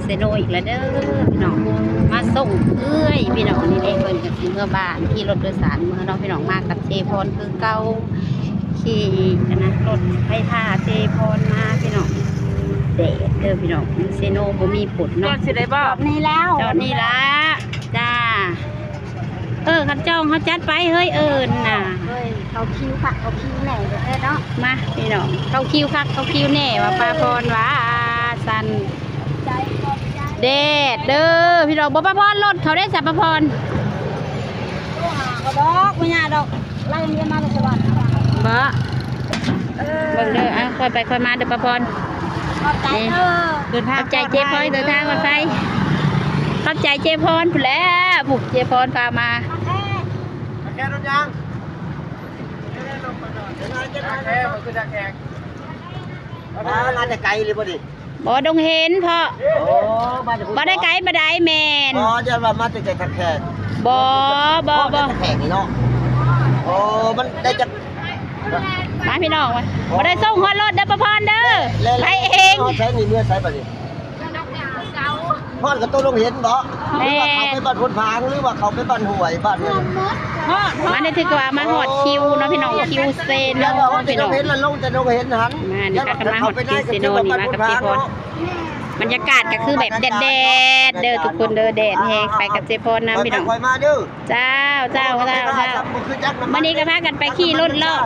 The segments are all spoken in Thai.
เซโนอีกแล้วเด้อพี่น้องมาส่งเอ้ยพี่น้องนี่เองเพิ่นกับเมื่อบ้านขี่รถโดยสารเมื่อน้องพี่น้องมากับเจพรคือเก่าขี่นะรถไฟฟ้าเจพรมาพี่น้องเด็ดเด้อพี่น้องเซโนบ่มีผลเนาะ สิได้บ่ นี่แล้วจอดนี่ละจ้าคันจ้องเขาจัดไปเฮ้ยน่ะ เฮ้ยเขาคิ้วค่ะเขาคิ้วแหน่เลยเนาะ มาพี่น้องเขาคิวคักเขาคิวแน่ว่าปลาพรว่าสัน ใจขอบใจ เด็ดเด้อพี่น้องบ่ปลาพรรถเขาได้สับปลาพร ตัวหาก็ดอกไม่ยาดอกไล่เรียนมาจากสวรรค์ บ่เบิ่งเด้อค่อยไปค่อยมาเด้อปลาพร ขอบใจเดินทาง ขอบใจเจ๊พรเดินทางมาไปขอบใจเจ๊พรผู้แล้วผูกเจ๊พรพามา แค่รถยางแค่มันคือจะแขกมาแต่ไกลเลยบ่ดิ บ่ดงเห็นเพราะ โอ้มาจาก บ่ได้ไกลบ่ได้แมน อ๋อจะมาแต่แขก บ่ แขกนี่เนาะโอ้มันได้จะ มาพี่น้องมาบ่ได้ส่งฮอดรถเด้อปลาพรเด้อไปเอง ใช้นี่เมื่อใช้บ่ดิพอดกับตัวลงเห็นบ่หรือว่าเขาไปบ้านคนพางหรือว่าเขาไปบ้านห่วยบ้านเนี่ย มาได้ถึงว่ามาฮอดคิวเนาะพี่น้องคิวเซน แล้ว เนาะ ว่าจะ พี่น้อง เห็นแล้วลงจะลงเห็นหัน มานี่พากันมาฮอดคิวเซโนนี่มากับเจพรบรรยากาศก็คือแบบแดดเด้อทุกคนเด้อแดดแฮงไปกับเจพรนะพี่น้อง คอยมาเด้อ เจ้าวันนี้ก็พากันไปขี่รถเลาะ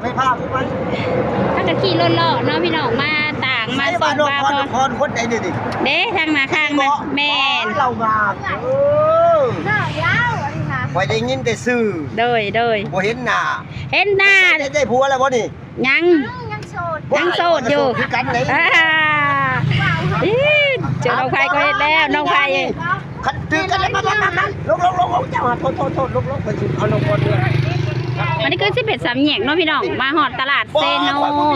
พากันขี่รถเลาะเนาะพี่น้องมาต่างมาส่งปลาพร คนคนไหนดิ เด้ทางมาข้างมาแม่น เรามา หน้ายาวอันนี้นะ คอยได้ยินแต่ซื่อ โดย บ่เห็นหน้า เห็นหน้า ได้ผัวแล้วบ่นี่ ยัง ยังโสด ยังโสดอยู่ คือกันเลย เจอน้องไผ่ก็เห็นแล้วน้องไผ่ ขัดตื้อกันเลยมาลงเจ้าโทษลงไปสิเอาลงก่อนเด้อ วันนี้ก็สิเป็นสามแยกเนาะพี่น้องมาหอดตลาดเซโน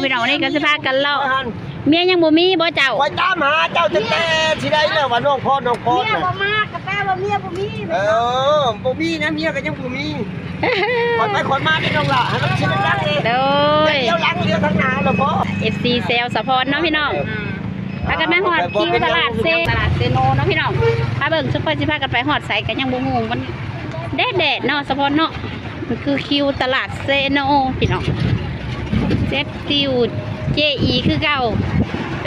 พี่น้องวันนี้ก็สิพากันเลาะเมียยังบ่มีบ่เจ้า คอยตามหาเจ้าตั้งแต่ที่ใดแล้วว่าน้องพ่อ เมียบ่มากกับแป้ว่าเมียบ่มี บ่มีนะเมียก็ยังบ่มีคนไปคนมาได้น้องล่ะให้มันสิดังเอง โดย เดี๋ยวหลังเดี๋ยวทางหน้าแล้วพ่อ FC เซลสะพรเนาะพี่น้องพากันมาหอดคิวตลาดเซโนเนาะพี่น้องถ้าเบิ่งซุปเปอร์สิพากันไปหอดใส่กันยังบ่ฮู้มันแดดเนาะสะพรเนาะมันคือคิวตลาดเซโนพี่น้องเจ็บติวเจอีคือเก่าเจ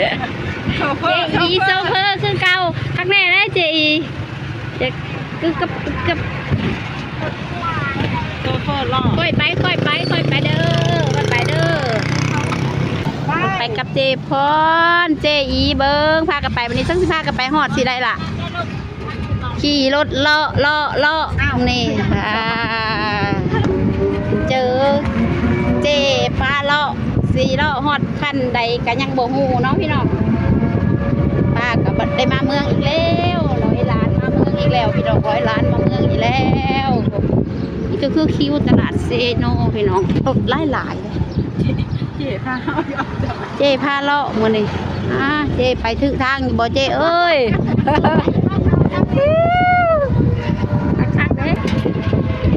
อีโซเฟอร์คือเก่าข้างในนะเจอีเด็กคือกับโซเฟอร์ล่อค่อยไปเด้อไปกับเจพรเจอีเบิ้งพากันไปวันนี้ต้องพากันไปหอดสิได้ล่ะขี่รถเลาะนี่เจอเจพาเลาะสี่เลาะหอดคันใดกันยังบ่ฮู้เนาะพี่น้องป้าก็ได้มาเมืองอีกแล้ว100 ล้านมาเมืองอีกแล้วพี่น้อง100 ล้านมาเมืองอีกแล้วนี่ก็คือคิวตลาดเซโนพี่น้องหลายเลยเจพาเลาะมื้อนี้เจไปถึงทางอยู่บ่เจเอ้ย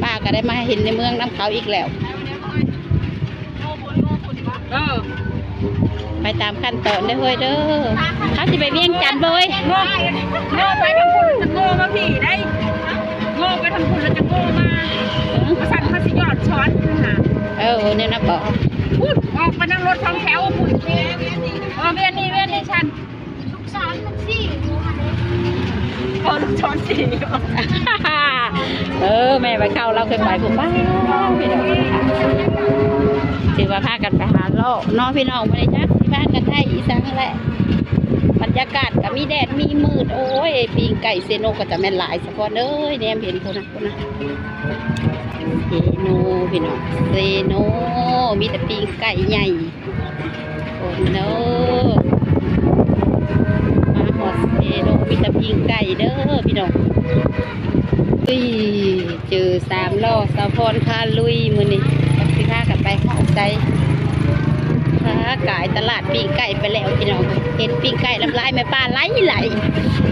ป้าก็ได้มาเห็นในเมืองน้ำเขาอีกแล้วไปตามขั้นตอนได้เฮ้ยเด้อเขาสิไปเวียงจันทร์เลย โง่ไปทำคุณจะโง่มาพี่ได้โง่ไปทำคุณแล้วจะโง่มาสั่นมาสิยอดช้อนค่ะ เนี่ยนะบอก พูดออกไปนั่งรถท้องแถวพูดเวียนนี่ฉันลูกช้อนมันสี่พอลูกช้อนสี่ แม่ไปเข้าเราเคยไปผมบ้านพี่น้องถือว่าพากันไปหาโลกน้องพี่น้องไม่ได้จักที่บ้านกันไทยอีสานแหละบรรยากาศก็มีแดดมีมืดโอ้ยปีงไก่เซโนก็จะแม่นหลายสักคนเลยเนี่ยเห็นคนนะเซโนพี่น้องเซโนมีแต่ปีงไก่ใหญ่คนเด้อมาหอดเซโนมีแต่ปีงไก่เด้อพี่น้องเจอ3 ล้อสะพรคาลุยมือนี่สิพากันไปเข้าใจค้ากายตลาดปิ้งไก่ไปแล้วพี่น้องเห็นปิ้งไก่ลำลายแม่ป้าไหล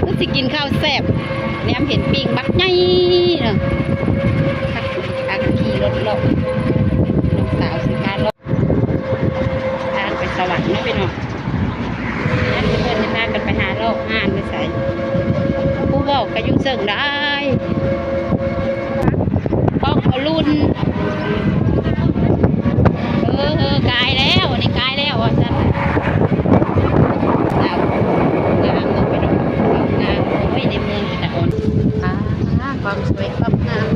ก็สิกินข้าวแซ่บเนี่ยเห็นปิ้งบักใหญ่เนาะขับขี่รถเลาะลูกสาวสิพาเลาะทางไปสวรรค์เนาะพี่น้องนั่นเพื่อนจะพากันไปหาโลกอ่านไปใส่ สึกได้ก็รุ่นกายแล้วอันนี้กายแล้วอ่ะจันดาวงามลงไปดูงามไม่ในเมืองแต่อ่อนความสวยความงาม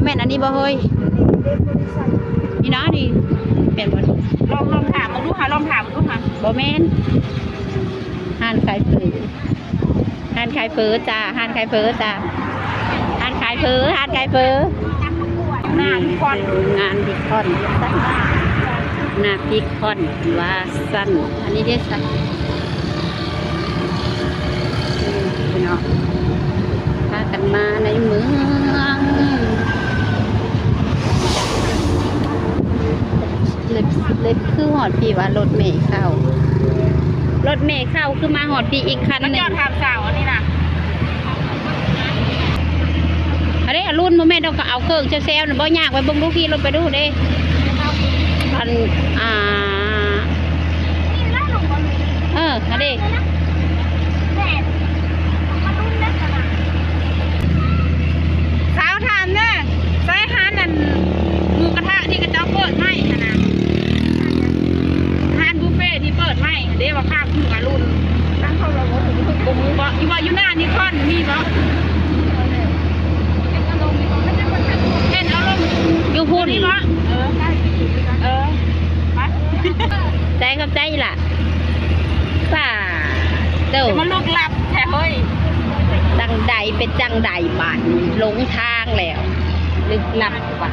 แม่นอันนี้บ่เฮ้ยนี่นะนี่แม่นบ่ลองถามมึงดูค่ะลองถามมึงดูค่ะ บ่แม่นห้านขายเผือห้านขายเผือจ้าห้านขายเผือจ้าห้านขายเผือห้านขายเผืองานพิคอนงานพิคอนหน้าพิคอนว่าสั้นอันนี้ได้สั้นเนาะพากันมาในเมืองเล็บคือหอดพี่ว่ารถเมล์เข้ารถเมล์เข้าคือมาหอดพี่อีกคันนึงแล้วจะถามสาวอันนี้นะอะไรรุ่นโมเมนต์เราก็เอาเครื่องเซลล์บ่ยากไปบึงดูพี่รถไปดูเด้อันอะไรสาวถามเนี่ยใส่ฮานนั่นหมูกระทะที่กระเจ้าเปิดให้นะฮานบุฟเฟ่ที่เปิดให้เดี๋ยวว่าภาพคือรุ่นตั้งเขาเราบอกอยู่ว่าอยู่หน้านิคอนมีบ่เห็นเอาลงอยู่พูดนี่เนาะใจกับใจล่ะป่าเด้อมันลูกหลับแท้เฮ้ยจังใดเป็นจังใดบ้านหลงทางแล้วลึกลับว่ะ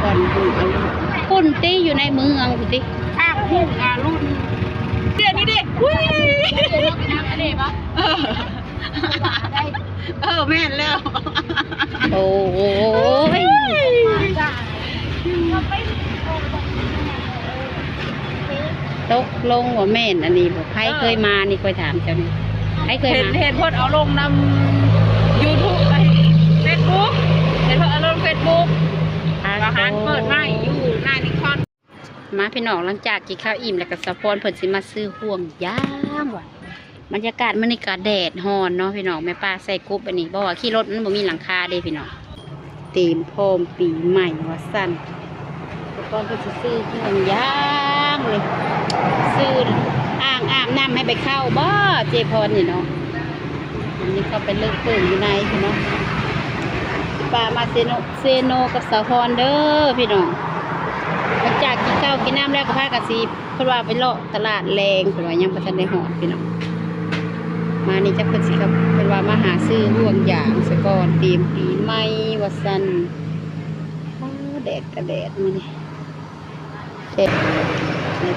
ก่อนดูเอาปุ่นตีอยู่ในเมืองปุ่นตีข้าวพุ่งรุ่นเดี๋ยวนี้ดิอุ้ยอะไรปะแม่นแล้วโอ้ยตกลงว่าแม่นอันนี้บอกใครเคยมานี่เคยถามเจ้านี่ใครเคยมาเห็นพดเอาลงนำ YouTube ไป Facebook เห็นพดเอาลง Facebook ร้านเปิดให้อยู่หน้านิคอนมาพี่น้องหลังจากกินข้าวอิ่มแล้วก็สะพอนเพิ่นสิมาซื้อห่วงยางว่ะบรรยากาศมื้อนี้ก็แดดฮ้อนเนาะพี่น้องแม่ป้าใส่กรุ๊ปอันนี้บ่ว่าขี่รถมันบ่มีหลังคาเด้พี่น้องเต็มพร้อมปีใหม่ว่าซั่นสะพอนเพิ่นสิซื้อห่วงยางเลยซื้ออ่างอาบน้ำให้ไปเข้าบ่เจพรนี่เนาะอันนี้เขาเป็นเลิกเปิ่งอยู่ในพี่น้องป้ามาเซโนกับสะพอนเด้อพี่น้องหลังจากกินข้าวกินน้ำแล้วก็พากันสิเพิ่นว่าไปเลาะตลาดแรงเพิ่นว่ายังบ่ทันได้ฮอดพี่น้องมานี่จักเพิ่นสิครับเพิ่นว่ามาหาซื้อห่วงยางซะก่อนเตรียมปีใหม่ว่าซั่นแดดก็แดดมื้อนี้เ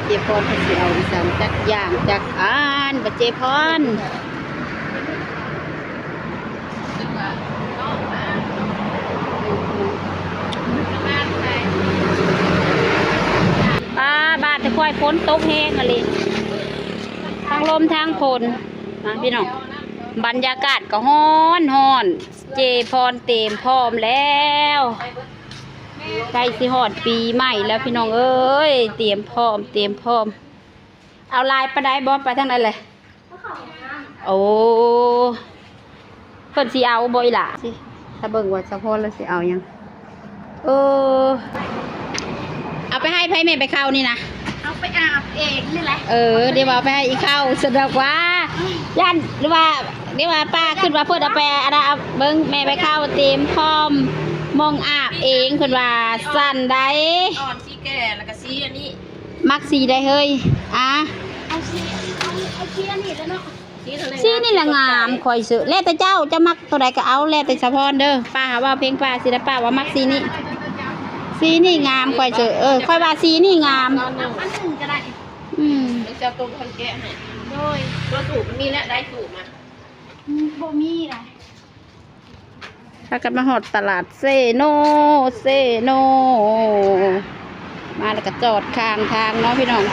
จพรเพิ่นสิเอาอีสานจักย่างจักอ่านบ่เจพรบ้านจะค่อยฝนตกแห้งอะไรทางลมทางฝนนะพี่น้องบรรยากาศก็ฮ้อนเจพรเต็มพร้อมแล้วใกล้สิฮอดปีใหม่แล้วพี่น้องเอ้ยเตรียมพร้อมเอาลายไปได้บอสไปทางไหนเลยโอ้เพิ่นสิเอาบ่อยล่ะสิถ้าเบิ่งว่าสะพอนแล้วสิเอายังเอาไปให้ไพ่แม่ไปเข้านี่นะเอาไปอาบเองนี่แหละเดี๋ยวว่าไปให้อีเข้าสะดวกว่ายันหรือว่าเดี๋ยวว่าป้าขึ้นมาเพื่อเอาไปอะไรเบิ้งแม่ไปเข้าเต็มพร้อมมองอาบเองขึ้นว่าสั่นได้อ่อนสีแก่แล้วก็สีอันนี้มักสีได้เฮ้ยเอาสีอันนี้แล้วเนาะสีนี่แหละงามคอยซื้อแล้วแต่เจ้าจะมักตัวใดก็เอาแล้วแต่สะพอนเด้อป้าว่าเพลงป้าสิได้ป้าว่ามักสีนี้สีนี่งามค่อยเจอค่อยว่าสีนี่งามอันหนึ่งก็ได้เจ้าตัวคนแก่ให้โดยตัวสูบมันมีแล้วได้สูบมาบ่มีนะถ้ากันมาหอดตลาดเซโนมาแล้วก็จอดข้างทางเนาะพี่น้อง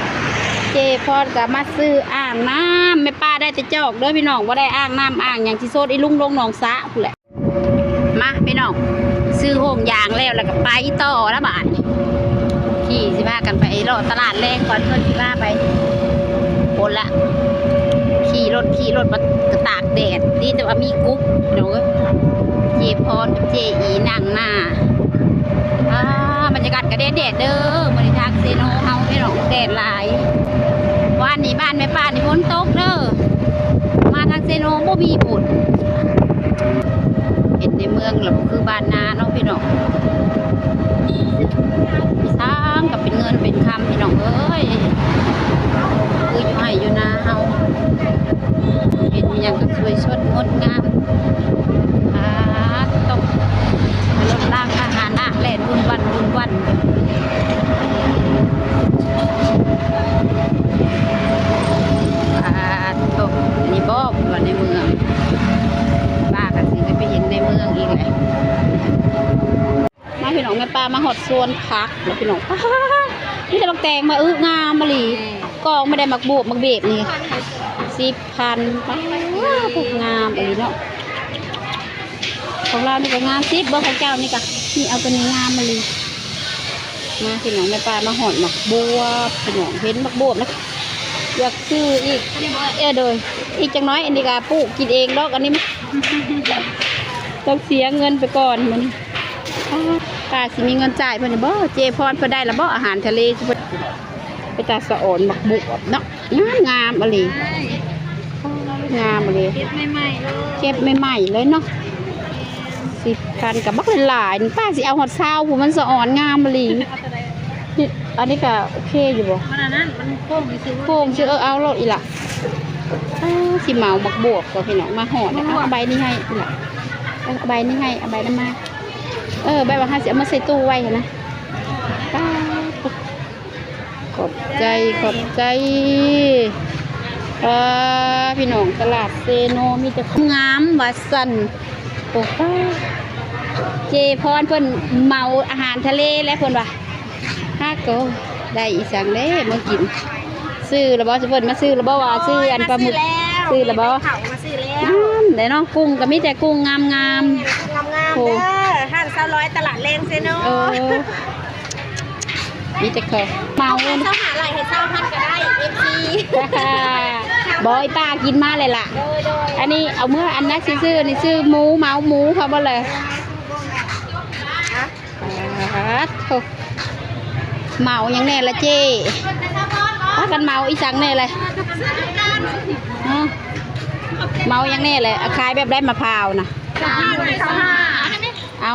เจพอดกับมาซื้ออ่างน้ำแม่ป้าได้แต่จอกเด้อพี่น้องว่าได้อ่างน้ำอ่างอย่างที่โซดอีลุงลงหนองสะพูดแหละมาพี่น้องซื้อห่วงยางแล้วก็ไปต่อละบาทขี่สิพากันไปรอตลาดแรงก่อนเพื่อนสิพาไปฝ นละขี่รถมากระตากแดดนี่แต่ว่ามีกุ๊กเดี๋ยวเจพรกับเจอีนั่งหน้าบรรยากาศกระแดดเด้อบริทางเซโนเฮาไม่หรอกแดดหลายวันนี้บ้านแม่ป้านี่ฝนตกเด้อมาทางเซโนบ่มีฝนเห็นในเมืองหรอคือบ้านนาเนาะพี่น้องสร้างกับเป็นเงินเป็นคำพี่น้องเอ้ยคืออยู่ให้อยู่นาเฮาเห็นอย่างก็สวยสดงดงามต้องรถล่างอาหารนะแหล่บุญวันตกนี่บ่อยู่ในเมืองป้ากันสิไปเห็นในเมืองอีกเลยมาพี่น้องแม่ป้ามาหดส่วนพักแล้วพี่น้องนี่จะบักแตงมางามมาหลีกองไม่ได้มักบวบมักเบบนี่10,000ป้าพวกงามอะไรเนาะของเรานี่ก็งาม10บ่ของเจ้านี่ก็นี่เอาตัวนี้งามมาหลีมาพี่น้องแม่ป้ามาหดมักบวบพี่น้องเห็นมักบวบนะอยากซื้ออีกโดยอีกจังน้อยอันนี้ก็ปลูกกินเองดอกอันนี้ต้องเสียเงินไปก่อนมันป้าสิมีเงินจ่ายเพิ่นบ่เจพรเพิ่นได้ละบ่อาหารทะเลไปตาสะอ่อนบักบุกเนาะงามอะไรงามอะไรเก็บใหม่เลยเนาะ10,000กับบักหลายป้าสิเอาหอดเช้าผู้มันสะอ่อนงามอะไรอันนี้ก็โอเคอยู่บ่มันนั้นมันโค้งซื้อเอาโลดอีหล่ะสิเหมาบักบวกก็พี่น้องมาห่อนะเอาใบนี้ให้อีหล่ะเอาใบนี้ให้เอาใบนั้นมาใบว่า5สิเอามาใส่ตู้ไว้นะขอบใจพี่น้องตลาดเซโนมีแต่งามวัดสันโอ้เจพรเพิ่นเมาอาหารทะเลแล้วเพิ่นว่าก็ได้อีสังเด้มากินซื้อระบอสเพิ่นมาซื้อระบอว่าซื้ออันปลาหมึกซื้อระบอเดี๋ยวน้องกุ้งก็มีแต่กุ้งงามโอ้ห้าง100ตลาดแรงเซโนมีแต่เขาเมาเช้าหาอะไรให้เช้าพันก็ได้FC บอยป้ากินมาเลยล่ะอันนี้เอาเมื่ออันนั้นซื้อนี่ซื้อหมูเมาหมูเขาบ่เลยเมาอย่างแน่ละเจ้ถ้ากันเมาอีสังแน่เลยเมาอย่างแน่เลยขายแบบได้มะพร้าวนะเอา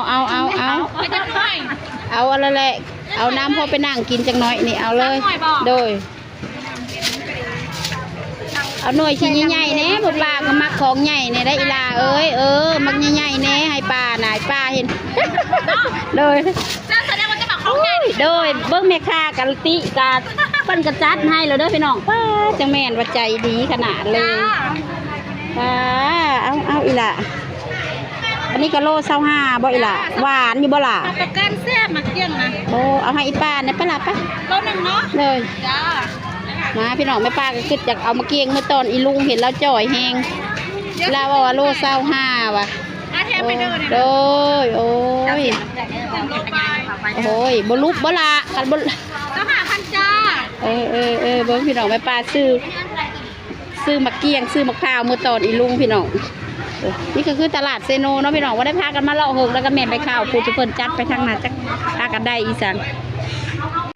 อะไรแหละเอาน้ำพอไปนั่งกินจังน้อยนี่เอาเลยโดยเอาหน่วยชิ้นใหญ่ๆเน่บุปลาก็มักของใหญ่เนี่ยได้อีลามักใหญ่ๆเน่ให้ป้าหน่ายป้าเห็นโดยโดยเบิ้งแม่ค้ากันติกาปั้นกระจัดให้เราเด้อพี่น้องป้าจังแม่นว่าใจดีขนาดเลยป้าเอาอีล่ะอันนี้ก็โล25บ่อีล่ะหวานอยู่บ่ล่ะประกันแซ่บมาเกี่ยงนะโอ้เอาให้อีป้าเนี่ยป้าล่ะป้าโล1เนาะเลยมาพี่น้องแม่ป้าก็คิดอยากเอามาเกี่ยงเมื่อตอนอีลุงเห็นแล้วจ่อยแหงแล้วว่าโล25ว่ะโดยโอ้ยบลุบบละกันบลก็5,000จ้าเบิ้งพี่น้องแม่ป้าซื้อมาเกี่ยงซื้อมะพร้าวเมื่อตอนอีลุงพี่น้องนี่ก็คือตลาดเซโนเนาะพี่น้องว่าได้พากันมาเลาะเฮงแล้วก็แม่ไปข้าวปูจะเพิ่นจัดไปทางนั้นจักพากันได้อีสัง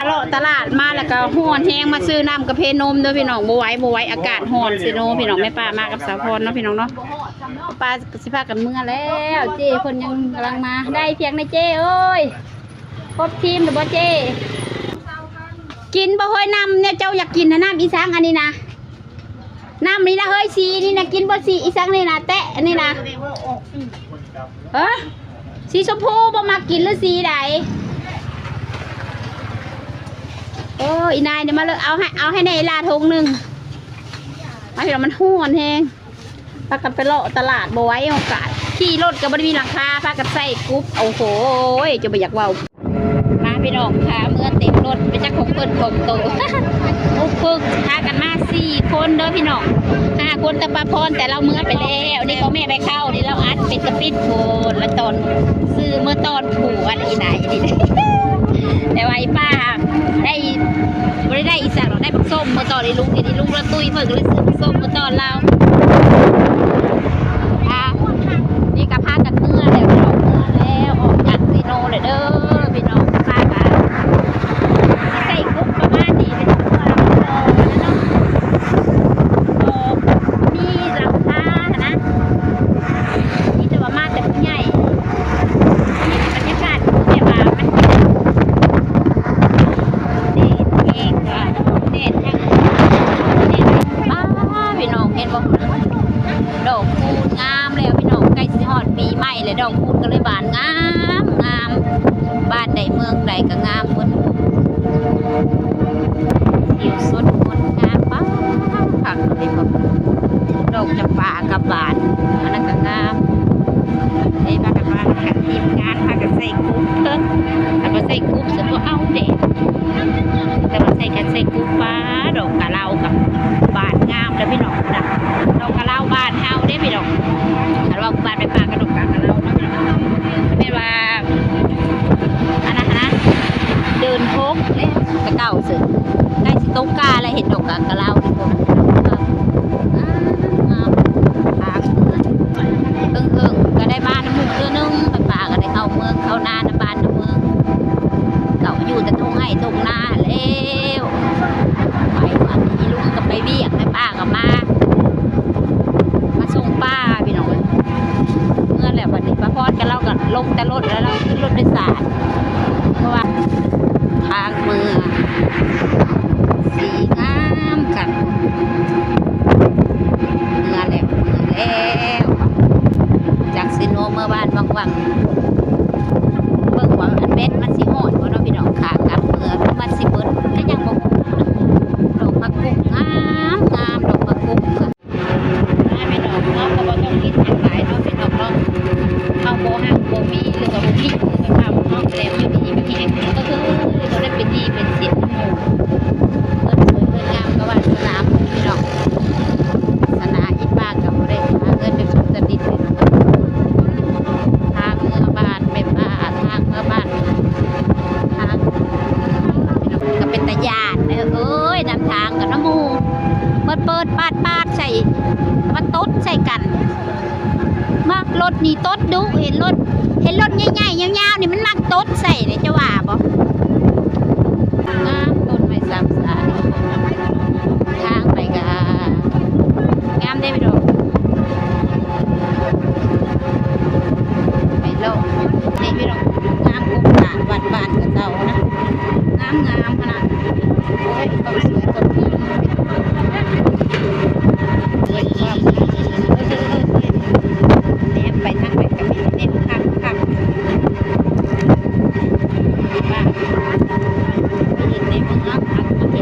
เลาะตลาดมาแล้วก็ห้อนแห้งมาซื้อน้ำกระเพนมเด้อพี่น้องบ่ไหวอากาศห้อนเซโนพี่น้องแม่ป้ามากับสาวพรเนาะพี่น้องเนาะป้าสิพากันเมื่อแล้วเจ้เพิ่นยังกำลังมาได้เพียงในเจ้เอ้ยครบทีมหรือบ่เจ้กินบ่เฮ้ยน้ำเนี่ยเจ้าอยากกินนะน้ำอีสังอันนี้นะน้ำนี่นะเฮ้ยสีนี่นะกินบ่สีอีสังนี่นะแตะอันนี้นะสีชมพูบ่มากินหรือสีใดอีนายเดี๋ยวมาเลยเอาให้ในลาทงหนึ่งมาเห็นมันห้อนแห้งพากันไปเลาะตลาดบ่ไว้โอกาสขี่รถก็บ่ได้มีหลังคาพากันใส่กุ๊บโอ้โหจะไปอยากเว้ามาพี่น้องค่ะเมื่อเต็มรถไปจักของเพิ่นของโตอุปึกพากันมา4 คนเด้อพี่น้อง5 คนตะปาพรแต่เราเมื่อไปแล้วนี่เขาแม่ไปเข้านี่เราอัดเป็นกระปิดโคนแล้วตอนซื้อเมื่อตอนผูกอันอีไหนนี่ แต่ว่าไอ้ป้าได้ไม่ได้อีสักหรอกได้ผักส้มมาตอนไอ้ลุงเห็นไอ้ลุงละตุ้ยเพิ่งก็เลยซื้อผักส้มมาตอนเรานี่กับผ้ากันเมื่อแล้วพี่น้องเมื่อแล้วออกจากซีโนเลยเด้อพี่น้องป้ากันใส่กุ๊บประมาณนี้เป็นตัวเนาะมีหลังคานะนี่จะว่ามาแต่ผู้ใหญ่บรรยากาศแบบว่ามันเด็ดเองก็เด็ดทั้งเด็ดป้าพี่น้องเห็นบ่ดอกคูณงามแล้วพี่น้องใกล้สิฮอดปีใหม่เลยดอกคูณก็เลยบานงามงามบ้านใดเมืองใดก็งามหมดเขียวสดงดงามป้าผักเลยบ่ดอกจำปากับบานอันนั้นก็งามไอ้พากันมากับทีมงานพากันใส่กุ๊บเพิ่นแล้วก็ใส่กุ๊บเสร็จก็เอาเด็ดแต่ว่าใส่กันใส่กุ๊บฟ้าดอกกะเหล่ากับบานงามแล้วพี่น้องนะดอกกะเหล่าบานเฮาได้พี่น้องถ้าว่าบานไปปากกระดกกะเหล่าเนาะพี่น้องไม่ว่าอันนั้นนะเดินพกเล่นกระเก่าสึได้สิตกกาอะไรเห็นดอกกะเหล่าที่ผมงามทางก็ได้บ้านน้ำมุกเรื่องนึงไปป่าก็ได้เข้าเมืองเข้านาน้ำบ้านน้ำเมืองเก่าอยู่แต่ตรงให้ตรงหน้าแล้วไปวันนี้ลุงก็ไปเบี้ยไปป้าก็มาส่งป้าพี่น้องเมื่อแหละวันนี้ป้าพอดกันเราก็ลงแต่รถแล้วเราขึ้นรถโดยสารเพราะว่าทางเมืองสีงามกันเมื่อแล้วจากซิโนเมื่อบ้านวังเบิ่งว่าอันเบ็ดมันสิโหดเพราะเราพี่น้องขากับเมื่อมันสิเบิดก็ยังบอกดอกมะกุ๊กงามงามดอกมะกุ๊กค่ะพี่น้องเนาะก็บ่ต้องคิดอย่างไรเนาะพี่น้องเนาะเอาโบหักโบมีหรือว่าโบมีหรือว่าข้าวน้องแล้วอยู่ดีบางทีก็คือเราได้เป็นดีเป็นเสียงหมู่เพิ่นสวยเพิ่นงามก็ว่าสนามพี่น้องสนามอีป้ากับบ่ได้หาเงินไปสุดจะดินเลยทางเมื่อบ้านไปป้าทางเมื่อบ้านทางก็เป็นตะยานเอ้ยนำทางกับน้ำมูเปิดปาดใส่มาต๊ดใส่กันมารถนี่ต๊ดดูเห็นรถใหญ่ๆยาวๆนี่มันมักต๊ดใส่เลยจะว่าบ่งามต้นไม้สามสายทางไปกงามได้ไปดูไปโลกนี่พี่น้องงามกุ๊บหนาบานกับเต่านะงามขนาดโอ้ยต้องสวยต้องงามเลยว่าเน็บไปทางไปกับเน็บข้างบ้านไม่เห็นในเมืองครับไม่เห็น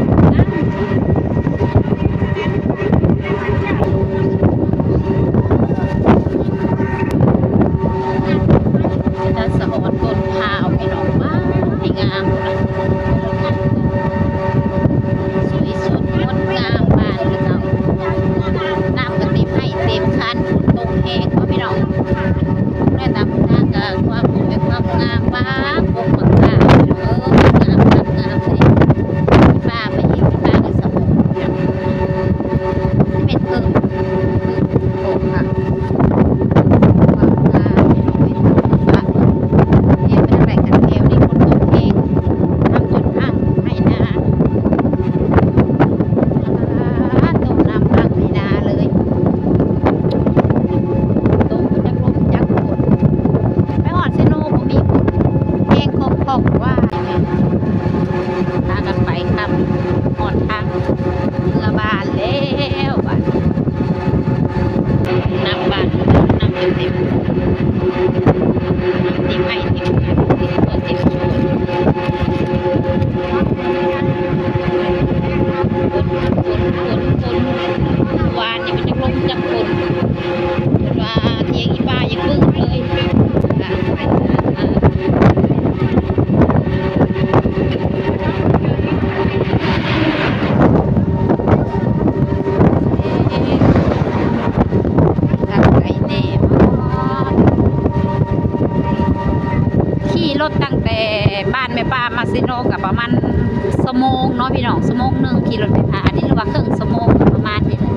ขี่รถไฟฟ้าอันนี้ระหว่างครึ่งชั่วโมงประมาณนี้แหละ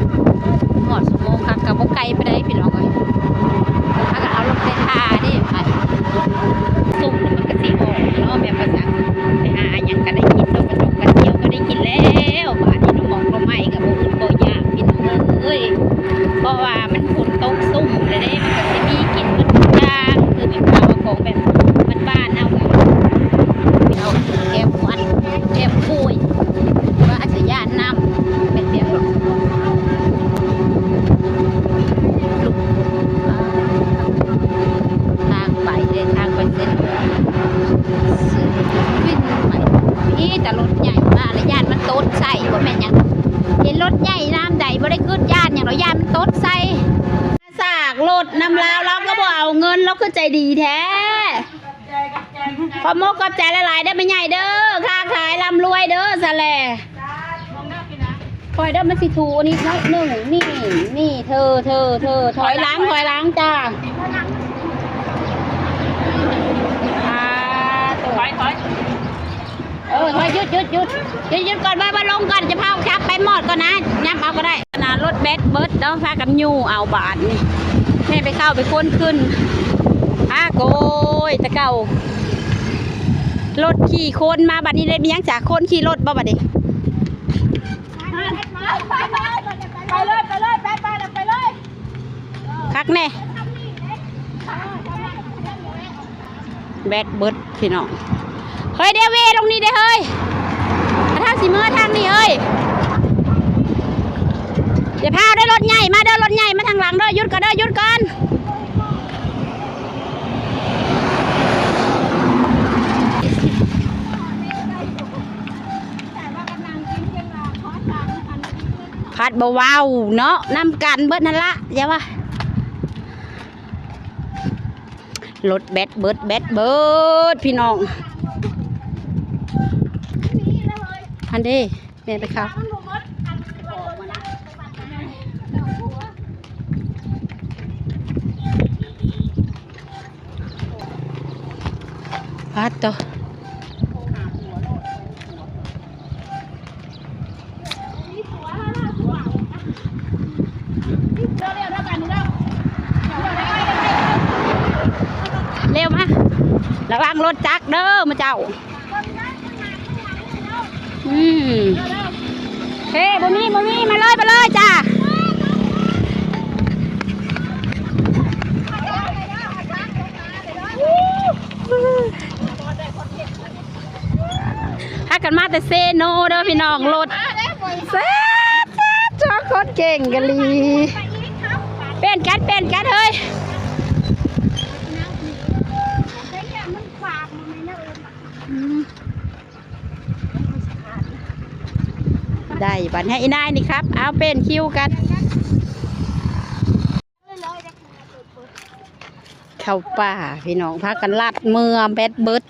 หอดชั่วโมงค่ะกับบ่ไกลไปได้พี่น้องเอ้ยถ้าก็เอารถไฟฟ้าดิไปสุ่มมันก็สิออกเนาะแบบภาษาไปหาหยังก็ได้กินดอกกระจกกระเจียวก็ได้กินแล้วบาดนี้น้องมองก็ไม่ก็บ่อื่นบ่ยากพี่น้องเอ้ยเพราะว่ามันฝนตกซุ่มเลยเด้มันก็สิมีกินมันทุกอย่างคือแบบข้าวของแบบบ้านๆเอาก็เอาแก้วหวานแก้วคุยว่าอาจจะย่านน้ำเป็นแบบลูกทางไปเดินทางไปเส้นวิ่งไปนี่แต่รถใหญ่มากเลยย่านมันโต๊ดใส่ว่าแม่นยังเห็นรถใหญ่น้ำใดบ่ได้ขึ้นย่านอย่างเราย่านมันโต๊ดใส่สากรถน้ำลาวเราก็บ่เอาเงินเราคือใจดีแท้ขอมกขอบใจหลายๆได้ไม่ใหญ่เด้อค้าขายร่ำรวยเด้อสะแลคอยเด้อมันสิถูนี่น้อยหนึ่งนี่เธอถอยหล้างจ้าถอยถอยหยุดก่อนมาลงก่อนจะพาขับไปหมดก่อนนะยับเอาก็ได้ขนาดรถเบิดเนาะพากับยูเอาบาทนี่แม่ไปเข้าไปค้นขึ้นโกยตะเก่ารถขี่โคนมาบัดนี้เลยมียังจากโคนขี่รถบ่บัดนี้ไปเลยคักแน่แบดเบิดพี่น้องเฮ้ยเดวตรงนี้เด้เฮ้ยถ้าสิเมื่อทางนี้เฮ้ยเดี๋ยวพาได้รถใหญ่มาเด้อรถใหญ่มาทางหลังเด้อหยุดก่อนพัดเบาๆเนาะนำกันเบิดนั่นละอย่าว่ารถแบดเบิดพี่น้องพันเด้แม่ไปเข้าพัดต่อเร็วมาระวังรถจักรเด้อมาเจ้าเฮ้บ่มีมาเลยจ้าถ้ากันมาแต่เซโนเด้อพี่น้องรถแซ่บชอบคนเก่งกะลีเป็นกัดเฮ้ยได้บัตรให้อีนายนี่ครับเอาเป็นคิวกันเข้าป่าพี่น้องพากันลัดเมื่อแบดเบิร์ด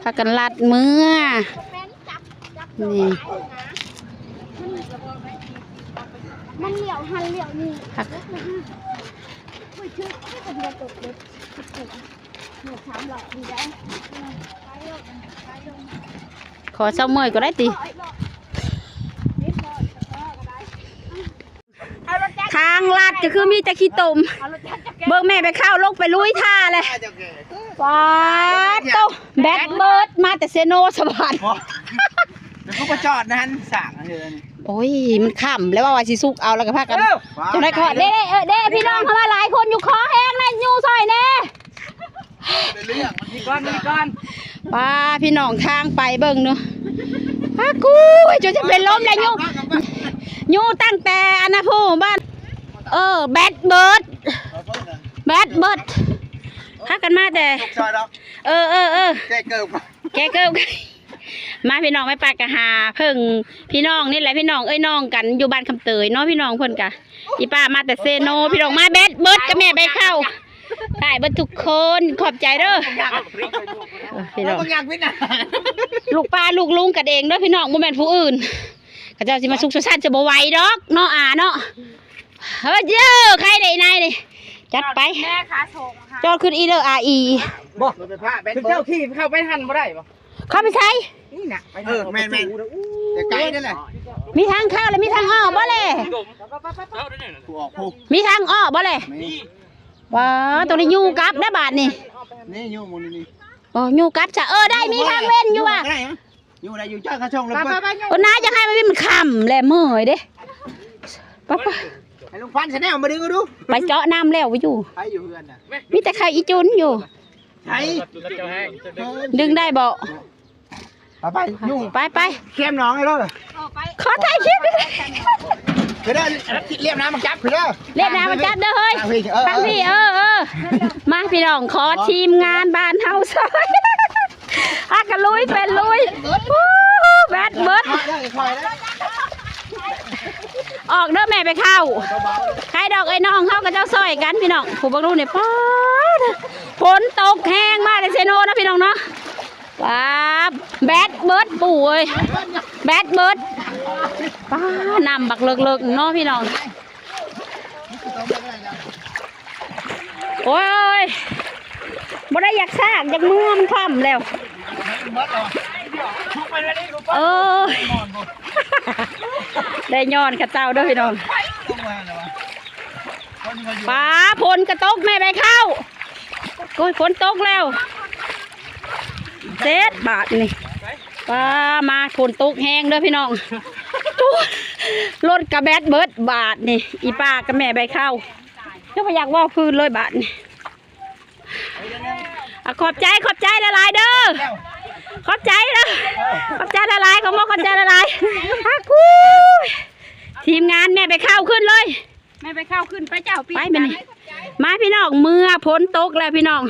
พากันลัดเมื่อนี่มันเหลี่ยวหันเหลี่ยวนี่ขอเศร้าเมื่อยก็ได้ตีทางลัดก็คือมีแต่ขี้ตุ่มเบิกแม่ไปเข้าลงไปลุยท่าเลยว้าโตแบดเบิร์ดมาแต่เซโนสวรรค์แล้วก็ประจอดนั้นสั่งเลยโอ้ยมันขำแล้วว่าสิสุกเอาแล้วก็พากันจะได้ขอเด้พี่น้องเขามาหลายคนอยู่คอแห้งนะยูซอยแน่มีก้อนป้าพี่น้องทางไปเบิ่งเนาะกูจะเป็นลมแล้วยูตั้งแต่อนาภูบ้านแบดเบิร์ดพากันมาแต่แกเกิบมาพี่น้องไม่ปากกะหาเพิ่งพี่น้องนี่แหละพี่น้องน้องกันอยู่บ้านคำเตยเนาะพี่น้องเพิ่นกะอีป้ามาแต่เซโนพี่น้องมาแบดเบิร์ดกับแม่ไปเข้าถ่ายเบิร์ดทุกคนขอบใจเด้อพี่น้องลูกป้าลูกลุงกันเองเด้อพี่น้องบ่แม่นผู้อื่นเขาเจ้าสิมาสุกสั้นจะบ่ไหวดอกเนาะเนาะเฮ้ยเจ้าใครได้นายนี่จัดไปจอดขึ้นอีเด้ออีบ่เป็นเจ้าที่เข้าไปทันบ่ได้บ่เข้าไปใช้นี่น่ะแม่นแต่ไกลนั่นแหละ มีทางเข้าเลยมีทางออกบ่เลยมีทางออกบ่เลยว้าตรงนี้ยูกลับได้บาทนี่ นี่อยู่หมู่นี่ โอ้ยูกลับจะได้มีทางเว้นอยู่ว่ะ อยู่ได้อยู่จ้าข้าช่องแล้ว โอ้น้าจะให้มันค่ำแหละเมื่อยเด้ป๊า ให้ลุงพันธุ์แนลมาดึงก็ดู ไปเจาะน้ำแล้วไปอยู่ ใครอยู่เพื่อนน่ะ มีแต่ใครอีจุนอยู่ ใช่ ดึงได้บ่ ไปยุ่ง ไป เข้มน้องให้รถ ขอถ่ายคลิปด้วย คือได้เรียบน้ำมาจับคือได้ เรียกน้ำมาจับเด้อเฮ้ยทางพี่มาพี่น้องขอทีมงานบ้านเฮาซอยฮักกันลุยเป็นลุยแบดเบิร์ดออกเด้อแม่ไปเข้าใครดอกไอ้น้องเข้ากับเจ้าซอยกันพี่น้องผู้บังรู้เนี่ยป้าฝนตกแห้งมากในเซโนนะพี่น้องเนาะป้าแบดเบิร์ดปู่เอ้ยแบดเบิร์ดป้านำบักเลิกๆเนาะพี่น้องโอ้ยบ่ได้อยากซากอยากมือมันคว่ำแล้วได้ย้อนข้าเจ้าด้วยพี่น้องป้าฝนกระตกแม่ไปเข้าโอ้ยฝนตกแล้วเจ็ดบาทนี่ป้ามาฝนตกแห้งเด้อพี่น้องรถกระแบดเบิร์ดบาทนี่อีป้ากับแม่ไปเข้าก็พยายามว่าพื้นเลยบาทนี่ขอบใจละลายเด้อขอบใจนะขอบใจละลายของมอขอบใจละลายทีมงานแม่ไปเข้าขึ้นเลย แม่ไปเข้าขึ้นไปเจ้าปี ไปเป็นมาพี่น้องเมื่อพ้นตกแล้วพี่น้อง